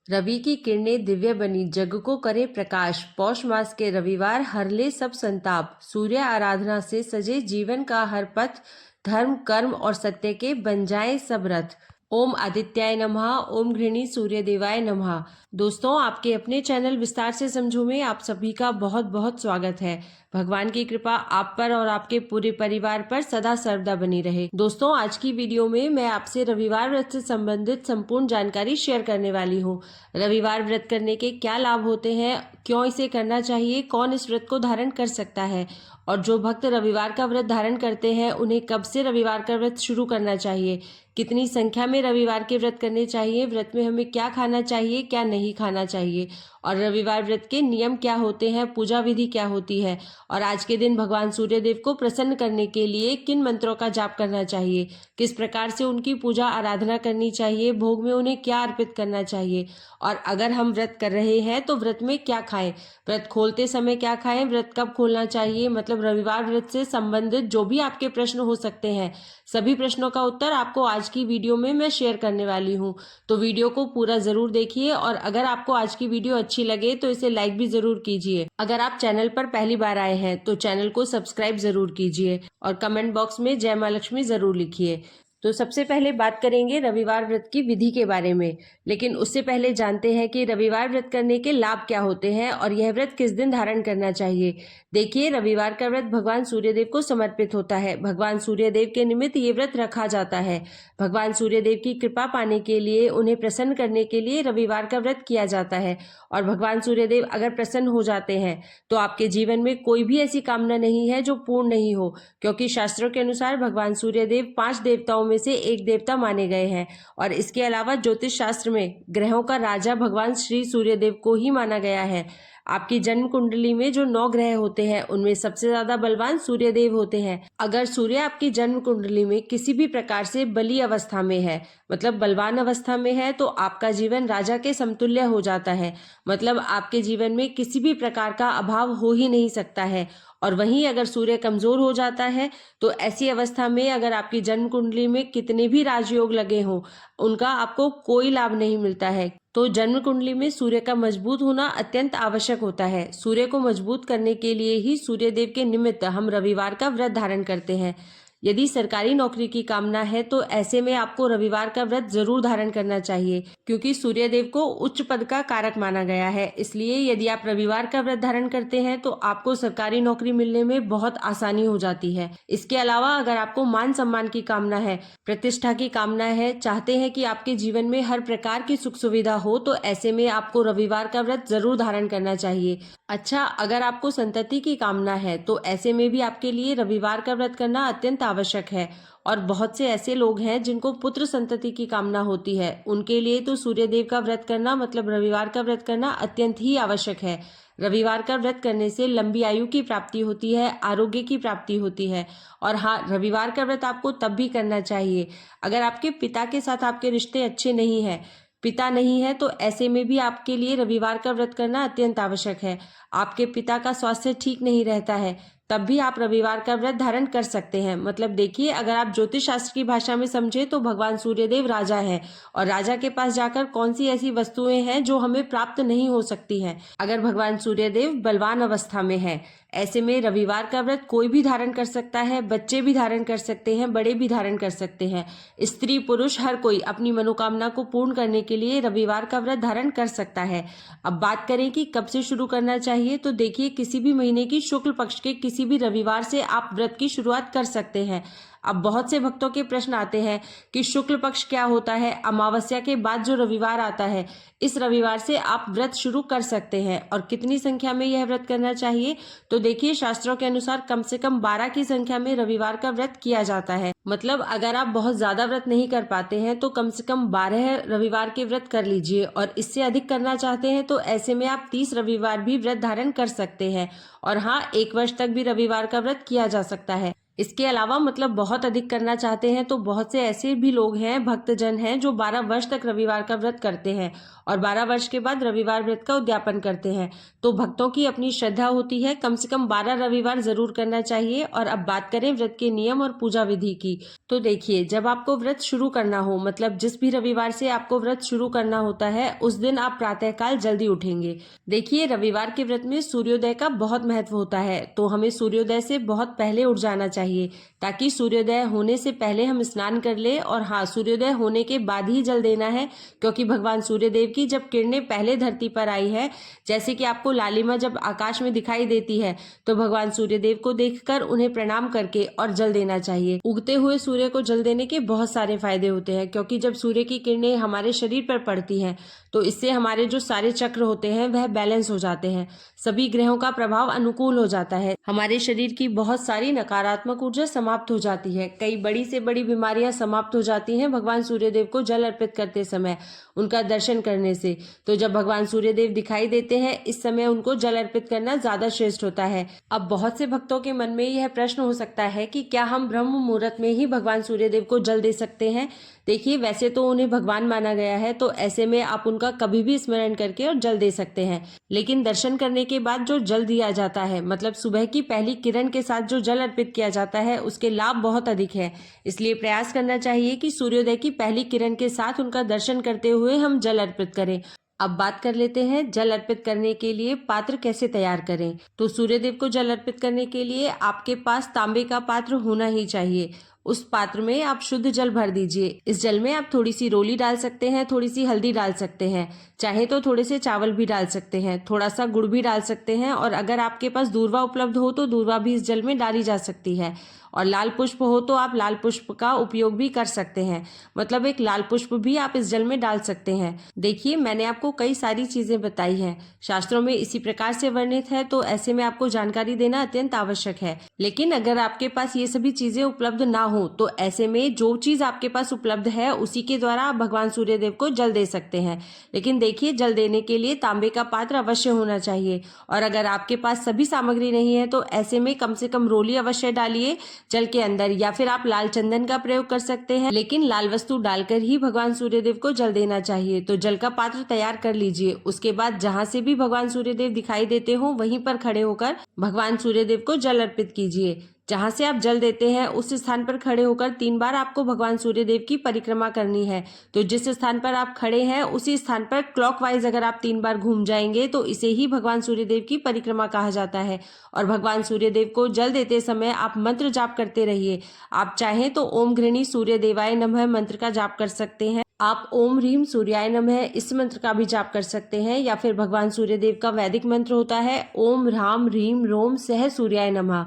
रवि की किरणें दिव्य बनी जग को करे प्रकाश। पौष मास के रविवार हर ले सब संताप। सूर्य आराधना से सजे जीवन का हर पथ। धर्म कर्म और सत्य के बन जाए सब रथ। ओम आदित्याय नमः। ओम गृहिणी सूर्य देवाय नमः। दोस्तों, आपके अपने चैनल विस्तार से समझो में आप सभी का बहुत बहुत स्वागत है। भगवान की कृपा आप पर और आपके पूरे परिवार पर सदा सर्वदा बनी रहे। दोस्तों, आज की वीडियो में मैं आपसे रविवार व्रत से संबंधित संपूर्ण जानकारी शेयर करने वाली हूँ। रविवार व्रत करने के क्या लाभ होते हैं, क्यों इसे करना चाहिए, कौन इस व्रत को धारण कर सकता है और जो भक्त रविवार का व्रत धारण करते हैं उन्हें कब से रविवार का व्रत शुरू करना चाहिए, कितनी संख्या में रविवार के व्रत करने चाहिए, व्रत में हमें क्या खाना चाहिए क्या नहीं खाना चाहिए और रविवार व्रत के नियम क्या होते हैं, पूजा विधि क्या होती है और आज के दिन भगवान सूर्यदेव को प्रसन्न करने के लिए किन मंत्रों का जाप करना चाहिए, किस प्रकार से उनकी पूजा आराधना करनी चाहिए, भोग में उन्हें क्या अर्पित करना चाहिए और अगर हम व्रत कर रहे हैं तो व्रत में क्या खाएं, व्रत खोलते समय क्या खाएं, व्रत कब खोलना चाहिए, मतलब रविवार व्रत से संबंधित जो भी आपके प्रश्न हो सकते हैं सभी प्रश्नों का उत्तर आपको आज की वीडियो में मैं शेयर करने वाली हूं। तो वीडियो को पूरा जरूर देखिए और अगर आपको आज की वीडियो अच्छी लगे तो इसे लाइक भी जरूर कीजिए। अगर आप चैनल पर पहली बार आए हैं तो चैनल को सब्सक्राइब जरूर कीजिए और कमेंट बॉक्स में जय मां लक्ष्मी जरूर लिखिए। तो सबसे पहले बात करेंगे रविवार व्रत की विधि के बारे में, लेकिन उससे पहले जानते हैं कि रविवार व्रत करने के लाभ क्या होते हैं और यह व्रत किस दिन धारण करना चाहिए। देखिए, रविवार का व्रत भगवान सूर्यदेव को समर्पित होता है। भगवान सूर्यदेव के निमित्त ये व्रत रखा जाता है। भगवान सूर्यदेव की कृपा पाने के लिए, उन्हें प्रसन्न करने के लिए रविवार का व्रत किया जाता है और भगवान सूर्यदेव अगर प्रसन्न हो जाते हैं तो आपके जीवन में कोई भी ऐसी कामना नहीं है जो पूर्ण नहीं हो, क्योंकि शास्त्रों के अनुसार भगवान सूर्यदेव 5 देवताओं में से एक देवता माने गए हैं और इसके अलावा ज्योतिष शास्त्र में ग्रहों का राजा भगवान श्री सूर्यदेव को ही माना गया है। आपकी जन्म कुंडली में जो 9 ग्रह होते हैं उनमें सबसे ज्यादा बलवान सूर्यदेव होते हैं। अगर सूर्य आपकी जन्म कुंडली में किसी भी प्रकार से बली अवस्था में है, मतलब बलवान अवस्था में है, तो आपका जीवन राजा के समतुल्य हो जाता है। मतलब आपके जीवन में किसी भी प्रकार का अभाव हो ही नहीं सकता है। और वहीं अगर सूर्य कमजोर हो जाता है तो ऐसी अवस्था में अगर आपकी जन्म कुंडली में कितने भी राजयोग लगे हों उनका आपको कोई लाभ नहीं मिलता है। तो जन्म कुंडली में सूर्य का मजबूत होना अत्यंत आवश्यक होता है। सूर्य को मजबूत करने के लिए ही सूर्यदेव के निमित्त हम रविवार का व्रत धारण करते हैं। यदि सरकारी नौकरी की कामना है तो ऐसे में आपको रविवार का व्रत जरूर धारण करना चाहिए, क्योंकि सूर्यदेव को उच्च पद का कारक माना गया है। इसलिए यदि आप रविवार का व्रत धारण करते हैं तो आपको सरकारी नौकरी मिलने में बहुत आसानी हो जाती है। इसके अलावा अगर आपको मान सम्मान की कामना है, प्रतिष्ठा की कामना है, चाहते हैं कि आपके जीवन में हर प्रकार की सुख सुविधा हो, तो ऐसे में आपको रविवार का व्रत जरूर धारण करना चाहिए। अच्छा, अगर आपको संतति की कामना है तो ऐसे में भी आपके लिए रविवार का व्रत करना अत्यंत आवश्यक है और बहुत से ऐसे लोग हैं जिनको पुत्र संतति की कामना होती है, उनके लिए तो सूर्यदेव का व्रत करना मतलब रविवार का व्रत करना अत्यंत ही आवश्यक है। रविवार का व्रत करने से लंबी आयु की प्राप्ति होती है, आरोग्य की प्राप्ति होती है। और हाँ, रविवार का व्रत आपको तब भी करना चाहिए अगर आपके पिता के साथ आपके रिश्ते अच्छे नहीं है, पिता नहीं है, तो ऐसे में भी आपके लिए रविवार का व्रत करना अत्यंत आवश्यक है। आपके पिता का स्वास्थ्य ठीक नहीं रहता है तब भी आप रविवार का व्रत धारण कर सकते हैं। मतलब देखिए, अगर आप ज्योतिष शास्त्र की भाषा में समझे तो भगवान सूर्यदेव राजा है और राजा के पास जाकर कौन सी ऐसी वस्तुएं हैं जो हमें प्राप्त नहीं हो सकती हैं। अगर भगवान सूर्यदेव बलवान अवस्था में है, ऐसे में रविवार का व्रत कोई भी धारण कर सकता है, बच्चे भी धारण कर सकते हैं, बड़े भी धारण कर सकते हैं, स्त्री पुरुष हर कोई अपनी मनोकामना को पूर्ण करने के लिए रविवार का व्रत धारण कर सकता है। अब बात करें कि कब से शुरू करना चाहिए, तो देखिए, किसी भी महीने की शुक्ल पक्ष के किसी भी रविवार से आप व्रत की शुरुआत कर सकते हैं। अब बहुत से भक्तों के प्रश्न आते हैं कि शुक्ल पक्ष क्या होता है, अमावस्या के बाद जो रविवार आता है इस रविवार से आप व्रत शुरू कर सकते हैं और कितनी संख्या में यह व्रत करना चाहिए, तो देखिए, शास्त्रों के अनुसार कम से कम 12 की संख्या में रविवार का व्रत किया जाता है। मतलब अगर आप बहुत ज्यादा व्रत नहीं कर पाते हैं तो कम से कम 12 रविवार के व्रत कर लीजिए और इससे अधिक करना चाहते हैं तो ऐसे में आप 30 रविवार भी व्रत धारण कर सकते हैं। और हाँ, 1 वर्ष तक भी रविवार का व्रत किया जा सकता है। इसके अलावा मतलब बहुत अधिक करना चाहते हैं तो बहुत से ऐसे भी लोग हैं, भक्तजन हैं, जो 12 वर्ष तक रविवार का व्रत करते हैं और 12 वर्ष के बाद रविवार व्रत का उद्यापन करते हैं। तो भक्तों की अपनी श्रद्धा होती है, कम से कम 12 रविवार जरूर करना चाहिए। और अब बात करें व्रत के नियम और पूजा विधि की, तो देखिए, जब आपको व्रत शुरू करना हो, मतलब जिस भी रविवार से आपको व्रत शुरू करना होता है, उस दिन आप प्रातःकाल जल्दी उठेंगे। देखिए, रविवार के व्रत में सूर्योदय का बहुत महत्व होता है, तो हमें सूर्योदय से बहुत पहले उठ जाना चाहिए ताकि सूर्योदय होने से पहले हम स्नान कर ले। और हाँ, सूर्योदय होने के बाद ही जल देना है, क्योंकि भगवान सूर्यदेव की जब किरणें पहले धरती पर आई है, जैसे कि आपको लालिमा जब आकाश में दिखाई देती है, तो भगवान सूर्यदेव को देखकर उन्हें प्रणाम करके और जल देना चाहिए। उगते हुए सूर्य को जल देने के बहुत सारे फायदे होते हैं, क्योंकि जब सूर्य की किरणें हमारे शरीर पर पड़ती हैं तो इससे हमारे जो सारे चक्र होते हैं वह बैलेंस हो जाते हैं, सभी ग्रहों का प्रभाव अनुकूल हो जाता है, हमारे शरीर की बहुत सारी नकारात्मक ऊर्जा समाप्त हो जाती है, कई बड़ी से बड़ी बीमारियां समाप्त हो जाती हैं भगवान सूर्यदेव को जल अर्पित करते समय, उनका दर्शन करने से। तो जब भगवान सूर्यदेव दिखाई देते हैं, इस समय उनको जल अर्पित करना ज्यादा श्रेष्ठ होता है। अब बहुत से भक्तों के मन में यह प्रश्न हो सकता है कि क्या हम ब्रह्म मुहूर्त में ही भगवान सूर्यदेव को जल दे सकते हैं। देखिए, वैसे तो उन्हें भगवान माना गया है, तो ऐसे में आप उनका कभी भी स्मरण करके और जल दे सकते हैं। लेकिन दर्शन करने के बाद जो जल दिया जाता है, मतलब सुबह की पहली किरण के साथ जो जल अर्पित किया जाता है, उसके लाभ बहुत अधिक है। इसलिए प्रयास करना चाहिए कि सूर्योदय की पहली किरण के साथ उनका दर्शन करते हुए हम जल अर्पित करें। अब बात कर लेते हैं जल अर्पित करने के लिए पात्र कैसे तैयार करें। तो सूर्यदेव को जल अर्पित करने के लिए आपके पास तांबे का पात्र होना ही चाहिए। उस पात्र में आप शुद्ध जल भर दीजिए। इस जल में आप थोड़ी सी रोली डाल सकते हैं, थोड़ी सी हल्दी डाल सकते हैं, चाहे तो थोड़े से चावल भी डाल सकते हैं, थोड़ा सा गुड़ भी डाल सकते हैं, और अगर आपके पास दूर्वा उपलब्ध हो तो दूर्वा भी इस जल में डाली जा सकती है। और लाल पुष्प हो तो आप लाल पुष्प का उपयोग भी कर सकते हैं, मतलब एक लाल पुष्प भी आप इस जल में डाल सकते हैं। देखिए, मैंने आपको कई सारी चीजें बताई हैं, शास्त्रों में इसी प्रकार से वर्णित है, तो ऐसे में आपको जानकारी देना अत्यंत आवश्यक है। लेकिन अगर आपके पास ये सभी चीजें उपलब्ध ना हो, तो ऐसे में जो चीज आपके पास उपलब्ध है उसी के द्वारा आप भगवान सूर्यदेव को जल दे सकते हैं। लेकिन देखिए, जल देने के लिए तांबे का पात्र अवश्य होना चाहिए, और अगर आपके पास सभी सामग्री नहीं है तो ऐसे में कम से कम रोली अवश्य डालिए जल के अंदर, या फिर आप लाल चंदन का प्रयोग कर सकते हैं, लेकिन लाल वस्तु डालकर ही भगवान सूर्यदेव को जल देना चाहिए। तो जल का पात्र तैयार कर लीजिए। उसके बाद जहां से भी भगवान सूर्यदेव दिखाई देते हो वहीं पर खड़े होकर भगवान सूर्यदेव को जल अर्पित कीजिए। जहां से आप जल देते हैं उस स्थान पर खड़े होकर 3 बार आपको भगवान सूर्यदेव की परिक्रमा करनी है। तो जिस स्थान पर आप खड़े हैं उसी स्थान पर क्लॉकवाइज अगर आप 3 बार घूम जाएंगे तो इसे ही भगवान सूर्यदेव की परिक्रमा कहा जाता है। और भगवान सूर्यदेव को जल देते समय आप मंत्र जाप करते रहिए। आप चाहें तो ओम घृणी सूर्यदेवाय नमः मंत्र का जाप कर सकते हैं, आप ओम ह्रीम सूर्याय नमः इस मंत्र का भी जाप कर सकते हैं, या फिर भगवान सूर्यदेव का वैदिक मंत्र होता है ओम ह्राम ह्रीम रोम सह सूर्याय नमः,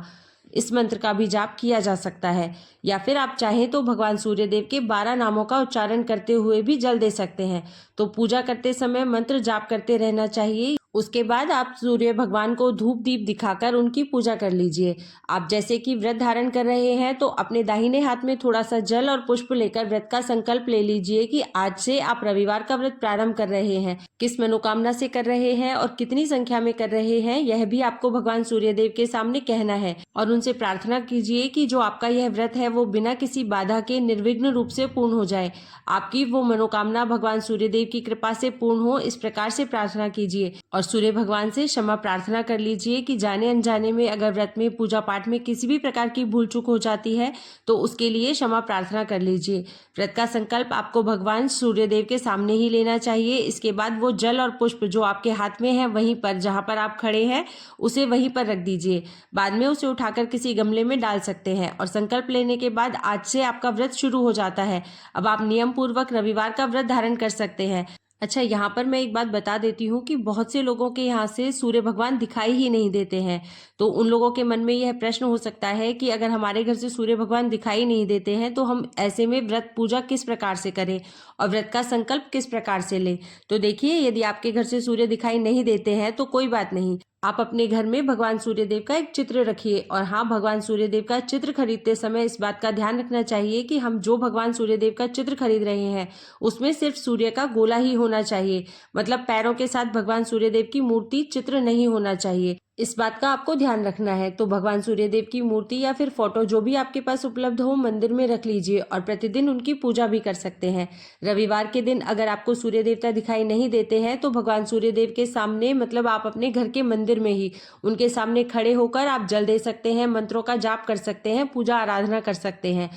इस मंत्र का भी जाप किया जा सकता है। या फिर आप चाहें तो भगवान सूर्यदेव के 12 नामों का उच्चारण करते हुए भी जल दे सकते हैं। तो पूजा करते समय मंत्र जाप करते रहना चाहिए। उसके बाद आप सूर्य भगवान को धूप दीप दिखाकर उनकी पूजा कर लीजिए। आप जैसे कि व्रत धारण कर रहे हैं तो अपने दाहिने हाथ में थोड़ा सा जल और पुष्प लेकर व्रत का संकल्प ले लीजिए कि आज से आप रविवार का व्रत प्रारंभ कर रहे हैं। किस मनोकामना से कर रहे हैं और कितनी संख्या में कर रहे हैं, यह भी आपको भगवान सूर्यदेव के सामने कहना है, और उनसे प्रार्थना कीजिए कि जो आपका यह व्रत है वो बिना किसी बाधा के निर्विघ्न रूप से पूर्ण हो जाए। आपकी वो मनोकामना भगवान सूर्यदेव की कृपा से पूर्ण हो, इस प्रकार से प्रार्थना कीजिए। और सूर्य भगवान से क्षमा प्रार्थना कर लीजिए कि जाने अनजाने में अगर व्रत में पूजा पाठ में किसी भी प्रकार की भूल चूक हो जाती है तो उसके लिए क्षमा प्रार्थना कर लीजिए। व्रत का संकल्प आपको भगवान सूर्यदेव के सामने ही लेना चाहिए। इसके बाद वो जल और पुष्प जो आपके हाथ में है वहीं पर जहां पर आप खड़े हैं उसे वहीं पर रख दीजिए। बाद में उसे उठाकर किसी गमले में डाल सकते हैं। और संकल्प लेने के बाद आज से आपका व्रत शुरू हो जाता है। अब आप नियम पूर्वक रविवार का व्रत धारण कर सकते हैं। अच्छा, यहाँ पर मैं एक बात बता देती हूँ कि बहुत से लोगों के यहाँ से सूर्य भगवान दिखाई ही नहीं देते हैं। तो उन लोगों के मन में यह प्रश्न हो सकता है कि अगर हमारे घर से सूर्य भगवान दिखाई नहीं देते हैं तो हम ऐसे में व्रत पूजा किस प्रकार से करें और व्रत का संकल्प किस प्रकार से लें। तो देखिए, यदि आपके घर से सूर्य दिखाई नहीं देते हैं तो कोई बात नहीं, आप अपने घर में भगवान सूर्यदेव का एक चित्र रखिए। और हाँ, भगवान सूर्यदेव का चित्र खरीदते समय इस बात का ध्यान रखना चाहिए कि हम जो भगवान सूर्यदेव का चित्र खरीद रहे हैं उसमें सिर्फ सूर्य का गोला ही होना चाहिए, मतलब पैरों के साथ भगवान सूर्यदेव की मूर्ति चित्र नहीं होना चाहिए। इस बात का आपको ध्यान रखना है। तो भगवान सूर्यदेव की मूर्ति या फिर फोटो जो भी आपके पास उपलब्ध हो मंदिर में रख लीजिए और प्रतिदिन उनकी पूजा भी कर सकते हैं। रविवार के दिन अगर आपको सूर्य देवता दिखाई नहीं देते हैं तो भगवान सूर्यदेव के सामने मतलब आप अपने घर के मंदिर में ही उनके सामने खड़े होकर आप जल दे सकते हैं, मंत्रों का जाप कर सकते हैं, पूजा आराधना कर सकते हैं।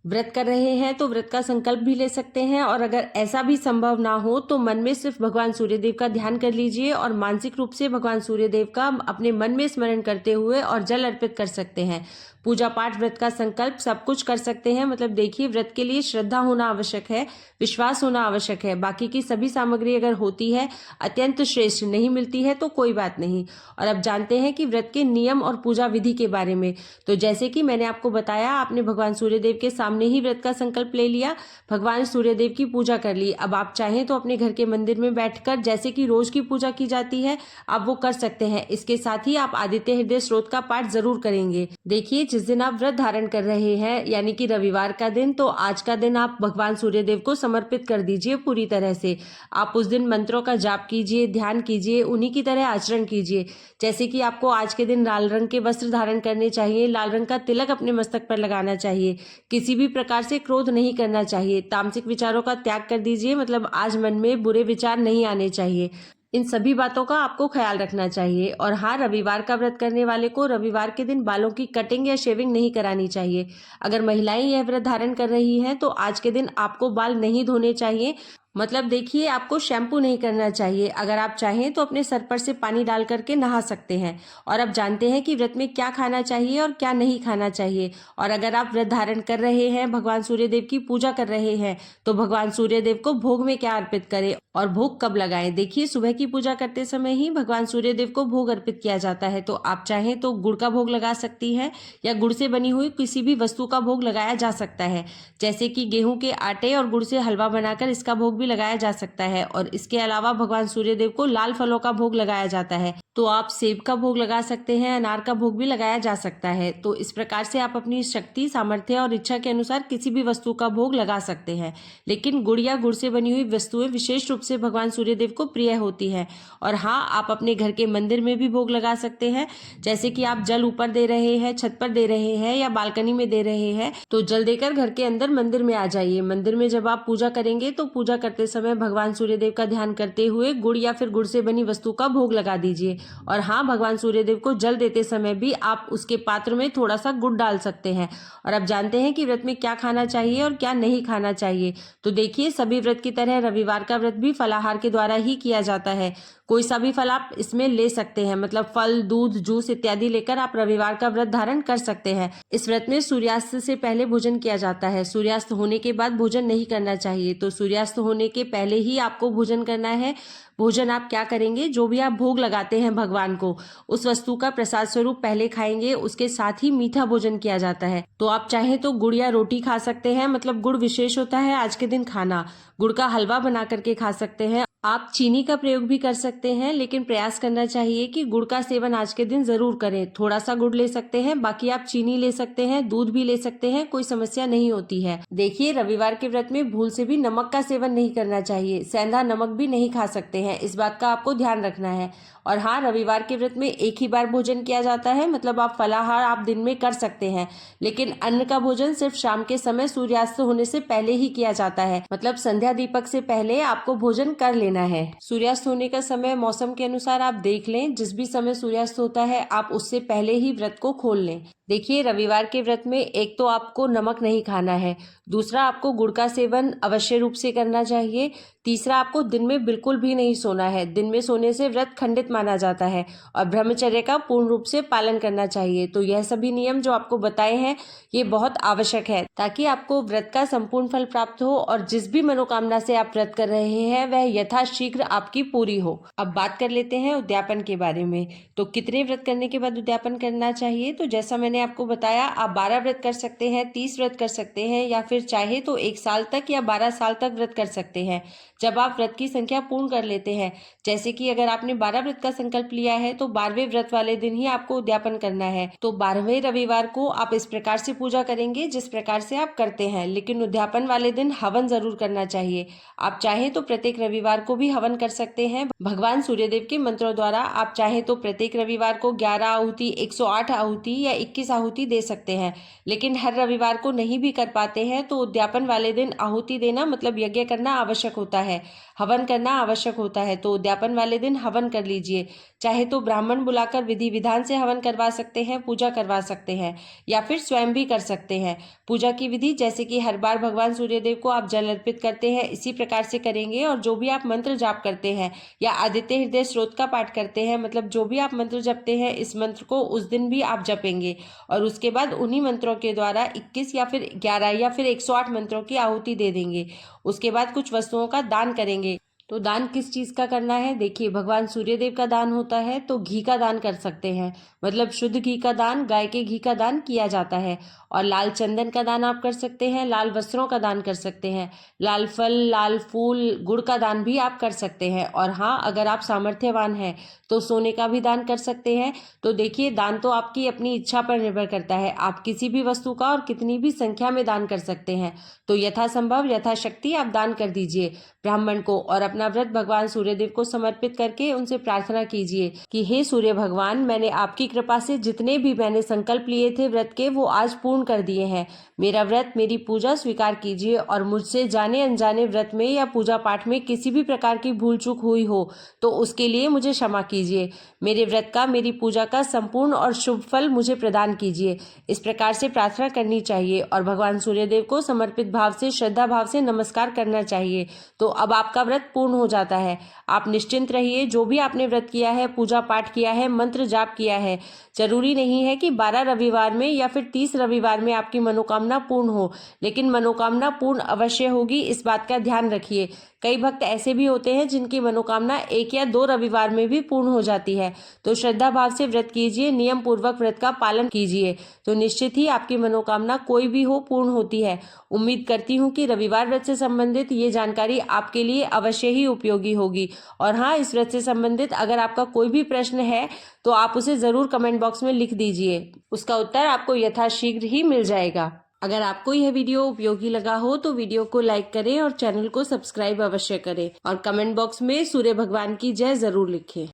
व्रत कर रहे हैं तो व्रत का संकल्प भी ले सकते हैं और अगर ऐसा भी संभव ना हो तो मन में सिर्फ भगवान सूर्यदेव का ध्यान कर लीजिए और मानसिक रूप से भगवान सूर्यदेव का अपने मन में स्मरण करते हुए और जल अर्पित कर सकते हैं। पूजा पाठ, व्रत का संकल्प सब कुछ कर सकते हैं। मतलब देखिए, व्रत के लिए श्रद्धा होना आवश्यक है, विश्वास होना आवश्यक है। बाकी की सभी सामग्री अगर होती है, अत्यंत श्रेष्ठ, नहीं मिलती है तो कोई बात नहीं। और अब जानते हैं कि व्रत के नियम और पूजा विधि के बारे में। तो जैसे कि मैंने आपको बताया, आपने भगवान सूर्यदेव के सामने ही व्रत का संकल्प ले लिया, भगवान सूर्यदेव की पूजा कर ली। अब आप चाहें तो अपने घर के मंदिर में बैठकर जैसे कि रोज की पूजा की जाती है आप वो कर सकते हैं। इसके साथ ही आप आदित्य हृदय स्त्रोत का पाठ जरूर करेंगे। देखिए, जिस दिन आप व्रत धारण कर रहे हैं यानी कि रविवार का दिन, तो आज का दिन आप भगवान सूर्यदेव को समर्पित कर दीजिए पूरी तरह से। आप उस दिन मंत्रों का जाप कीजिए, ध्यान कीजिए, उन्हीं की तरह आचरण कीजिए। जैसे कि आपको आज के दिन लाल रंग के वस्त्र धारण करने चाहिए, लाल रंग का तिलक अपने मस्तक पर लगाना चाहिए, किसी भी प्रकार से क्रोध नहीं करना चाहिए, तामसिक विचारों का त्याग कर दीजिए। मतलब आज मन में बुरे विचार नहीं आने चाहिए। इन सभी बातों का आपको ख्याल रखना चाहिए। और हाँ, रविवार का व्रत करने वाले को रविवार के दिन बालों की कटिंग या शेविंग नहीं करानी चाहिए। अगर महिलाएं यह व्रत धारण कर रही हैं तो आज के दिन आपको बाल नहीं धोने चाहिए। मतलब देखिए, आपको शैम्पू नहीं करना चाहिए। अगर आप चाहें तो अपने सर पर से पानी डाल करके नहा सकते हैं। और अब जानते हैं कि व्रत में क्या खाना चाहिए और क्या नहीं खाना चाहिए। और अगर आप व्रत धारण कर रहे हैं, भगवान सूर्यदेव की पूजा कर रहे हैं, तो भगवान सूर्यदेव को भोग में क्या अर्पित करें और भोग कब लगाएं। देखिए, सुबह की पूजा करते समय ही भगवान सूर्यदेव को भोग अर्पित किया जाता है। तो आप चाहें तो गुड़ का भोग लगा सकती हैं या गुड़ से बनी हुई किसी भी वस्तु का भोग लगाया जा सकता है। जैसे कि गेहूं के आटे और गुड़ से हलवा बनाकर इसका भोग भी लगाया जा सकता है। और इसके अलावा भगवान सूर्यदेव को लाल फलों का भोग लगाया जाता है। तो आप सेब का भोग लगा सकते हैं, अनार का भोग भी लगाया जा सकता है। तो इस प्रकार से आप अपनी शक्ति, सामर्थ्य और इच्छा के अनुसार किसी भी वस्तु का भोग लगा सकते हैं। लेकिन गुड़ या गुड़ से बनी हुई वस्तुएं विशेष रूप से भगवान सूर्यदेव को प्रिय होती है। और हाँ, आप अपने घर के मंदिर में भी भोग लगा सकते हैं। जैसे कि आप जल ऊपर दे रहे हैं, छत पर दे रहे हैं या बालकनी में दे रहे हैं, तो जल देकर घर के अंदर मंदिर में आ जाइए। मंदिर में जब आप पूजा करेंगे तो पूजा करते समय भगवान सूर्यदेव का ध्यान करते हुए गुड़ या फिर गुड़ से बनी वस्तु का भोग लगा दीजिए। और हाँ, भगवान सूर्यदेव को जल देते समय भी आप उसके पात्र में थोड़ा सा गुड़ डाल सकते हैं। और अब जानते हैं कि व्रत में क्या खाना चाहिए और क्या नहीं खाना चाहिए। तो देखिए, सभी व्रत की तरह रविवार का व्रत भी फलाहार के द्वारा ही किया जाता है। कोई सा भी फल आप इसमें ले सकते हैं। मतलब फल, दूध, जूस इत्यादि लेकर आप रविवार का व्रत धारण कर सकते हैं। इस व्रत में सूर्यास्त से पहले भोजन किया जाता है, सूर्यास्त होने के बाद भोजन नहीं करना चाहिए। तो सूर्यास्त होने के पहले ही आपको भोजन करना है। भोजन आप क्या करेंगे, जो भी आप भोग लगाते हैं भगवान को, उस वस्तु का प्रसाद स्वरूप पहले खाएंगे। उसके साथ ही मीठा भोजन किया जाता है। तो आप चाहें तो गुड़ या रोटी खा सकते हैं। मतलब गुड़ विशेष होता है आज के दिन खाना। गुड़ का हलवा बना करके खा सकते हैं। आप चीनी का प्रयोग भी कर सकते हैं, लेकिन प्रयास करना चाहिए कि गुड़ का सेवन आज के दिन जरूर करें। थोड़ा सा गुड़ ले सकते हैं, बाकी आप चीनी ले सकते हैं, दूध भी ले सकते हैं, कोई समस्या नहीं होती है। देखिए, रविवार के व्रत में भूल से भी नमक का सेवन नहीं करना चाहिए। सेंधा नमक भी नहीं खा सकते हैं, इस बात का आपको ध्यान रखना है। और हाँ, रविवार के व्रत में एक ही बार भोजन किया जाता है। मतलब आप फलाहार आप दिन में कर सकते हैं, लेकिन अन्न का भोजन सिर्फ शाम के समय सूर्यास्त होने से पहले ही किया जाता है। मतलब संध्या दीपक से पहले आपको भोजन कर लेना है। सूर्यास्त होने का समय मौसम के अनुसार आप देख लें। जिस भी समय सूर्यास्त होता है आप उससे पहले ही व्रत को खोल लें। देखिए, रविवार के व्रत में एक तो आपको नमक नहीं खाना है, दूसरा आपको गुड़ का सेवन अवश्य रूप से करना चाहिए, तीसरा आपको दिन में बिल्कुल भी नहीं सोना है। दिन में सोने से व्रत खंडित माना जाता है और ब्रह्मचर्य का पूर्ण रूप से पालन करना चाहिए। तो यह सभी नियम जो आपको बताए हैं ये बहुत आवश्यक है, ताकि आपको व्रत का संपूर्ण फल प्राप्त हो और जिस भी मनोकामना से आप व्रत कर रहे हैं वह यथाशीघ्र आपकी पूरी हो। अब बात कर लेते हैं उद्यापन के बारे में। तो कितने व्रत करने के बाद उद्यापन करना चाहिए। तो जैसा मैंने मैंने आपको बताया, आप 12 व्रत कर सकते हैं, 30 व्रत कर सकते हैं, या फिर चाहे तो 1 साल तक या 12 साल तक व्रत कर सकते हैं। जब आप व्रत की संख्या पूर्ण कर लेते हैं, जैसे कि अगर आपने 12 व्रत का संकल्प लिया है तो 12वें व्रत वाले दिन ही आपको उद्यापन करना है। तो 12वें रविवार को आप इस प्रकार से पूजा करेंगे जिस प्रकार से आप करते हैं, लेकिन उद्यापन वाले दिन हवन जरूर करना चाहिए। आप चाहे तो प्रत्येक रविवार को भी हवन कर सकते हैं भगवान सूर्यदेव के मंत्रों द्वारा। आप चाहे तो प्रत्येक रविवार को 11 आहुति, 108 आहुति या 21 आहुति दे सकते हैं, लेकिन हर रविवार को नहीं भी कर पाते हैं तो उद्यापन वाले दिन आहुति देना मतलब यज्ञ करना आवश्यक होता है, हवन करना आवश्यक होता है। तो उद्यापन वाले दिन हवन कर लीजिए। चाहे तो ब्राह्मण बुलाकर विधि विधान से हवन करवा सकते हैं, पूजा करवा सकते हैं, या फिर स्वयं भी कर सकते हैं। पूजा की विधि जैसे कि हर बार भगवान सूर्यदेव को आप जल अर्पित करते हैं, इसी प्रकार से करेंगे। और जो भी आप मंत्र जाप करते हैं या आदित्य हृदय स्रोत का पाठ करते हैं, मतलब जो भी आप मंत्र जपते हैं, इस मंत्र को उस दिन भी आप जपेंगे। और उसके बाद उन्हीं मंत्रों के द्वारा 21 या फिर 11 या फिर 108 मंत्रों की आहुति दे देंगे। उसके बाद कुछ वस्तुओं का दान करेंगे। तो दान किस चीज का करना है? देखिए, भगवान सूर्यदेव का दान होता है तो घी का दान कर सकते हैं, मतलब शुद्ध घी का दान, गाय के घी का दान किया जाता है। और लाल चंदन का दान आप कर सकते हैं, लाल वस्त्रों का दान कर सकते हैं, लाल फल, लाल फूल, गुड़ का दान भी आप कर सकते हैं। और हाँ, अगर आप सामर्थ्यवान हैं तो सोने का भी दान कर सकते हैं। तो देखिए, दान तो आपकी अपनी इच्छा पर निर्भर करता है, आप किसी भी वस्तु का और कितनी भी संख्या में दान कर सकते हैं। तो यथासंभव यथाशक्ति आप दान कर दीजिए ब्राह्मण को, और अपना व्रत भगवान सूर्यदेव को समर्पित करके उनसे प्रार्थना कीजिए कि हे सूर्य भगवान, मैंने आपकी कृपा से जितने भी मैंने संकल्प लिए थे व्रत के, वो आज पूर्ण कर दिए हैं। मेरा व्रत, मेरी पूजा स्वीकार कीजिए, और मुझसे जाने अनजाने व्रत में या पूजा पाठ में किसी भी प्रकार की भूल चूक हुई हो तो उसके लिए मुझे क्षमा कीजिए। मेरे व्रत का, मेरी पूजा का संपूर्ण और शुभ फल मुझे प्रदान कीजिए। इस प्रकार से प्रार्थना करनी चाहिए और भगवान सूर्यदेव को समर्पित भाव से, श्रद्धा भाव से नमस्कार करना चाहिए। तो अब आपका व्रत पूर्ण हो जाता है। आप निश्चिंत रहिए। जो भी आपने व्रत किया है, पूजा पाठ किया है, मंत्र जाप किया है, जरूरी नहीं है कि 12 रविवार में या फिर 30 रविवार में आपकी मनोकामना पूर्ण हो, लेकिन मनोकामना पूर्ण अवश्य होगी, इस बात का ध्यान रखिए। कई भक्त ऐसे भी होते हैं जिनकी मनोकामना 1 या 2 रविवार में भी पूर्ण हो जाती है। तो श्रद्धा भाव से व्रत कीजिए, नियम पूर्वक व्रत का पालन कीजिए, तो निश्चित ही आपकी मनोकामना कोई भी हो पूर्ण होती है। उम्मीद करती हूँ कि रविवार व्रत से संबंधित ये जानकारी आपके लिए अवश्य ही उपयोगी होगी। और हाँ, इस व्रत से संबंधित अगर आपका कोई भी प्रश्न है तो आप उसे जरूर कमेंट बॉक्स में लिख दीजिए, उसका उत्तर आपको यथाशीघ्र ही मिल जाएगा। अगर आपको यह वीडियो उपयोगी लगा हो तो वीडियो को लाइक करें और चैनल को सब्सक्राइब अवश्य करें, और कमेंट बॉक्स में सूर्य भगवान की जय जरूर लिखें।